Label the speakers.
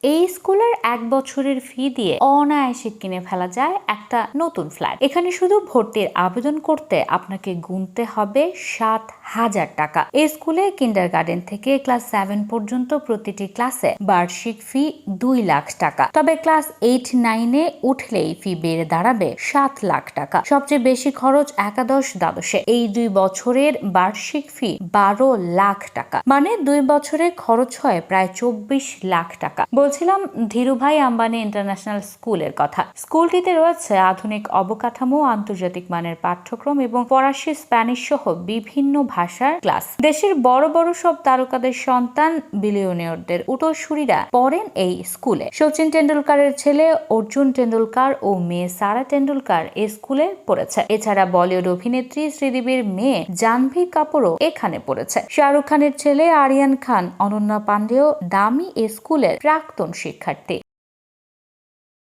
Speaker 1: এই স্কুলের 1 বছরের ফি দিয়ে অনায়াসে কিনে ফেলা যায় একটা নতুন ফ্ল্যাট। এখানে শুধু ভর্তির আবেদন করতে আপনাকে গুনতে হবে 7,000 টাকা। এই স্কুলে কিন্ডারগার্টেন থেকে ক্লাস 7 পর্যন্ত প্রতিটি ক্লাসে বার্ষিক ফি 2 লাখ টাকা। তবে ক্লাস 8-9-এ উঠলেই ফি বেড়ে দাঁড়াবে 7 লাখ টাকা। সবচেয়ে বেশি খরচ একাদশ দ্বাদশে। এই 2 বছরের বার্ষিক ফি 12 লাখ টাকা, মানে 2 বছরে খরচ হয় প্রায় 24 লাখ টাকা। বলছিলাম ধীরুভাই আম্বানি ইন্টারন্যাশনাল স্কুলের কথা। স্কুলটিতে রয়েছে আধুনিক অবকাঠামো, আন্তর্জাতিক মানের পাঠ্যক্রম এবং ফরাসি, স্প্যানিশ সহ বিভিন্ন ভাষার ক্লাস। দেশের বড় বড় সব তারকাদের সন্তান, বিলিয়নিয়রদের উত্তরসূরিরা পড়েন এই স্কুলে। সচিন টেন্ডুলকারের ছেলে অর্জুন টেন্ডুলকার ও মেয়ে সারা টেন্ডুলকার এই স্কুলে পড়েছে। এছাড়া বলিউড অভিনেত্রী শ্রীদেবীর মেয়ে জাহ্নবী কাপুরও এখানে পড়েছে। শাহরুখ খানের ছেলে আরিয়ান খান, অনন্যা পান্ডেও দামি এই স্কুলের প্রাক্তন শিক্ষার্থী।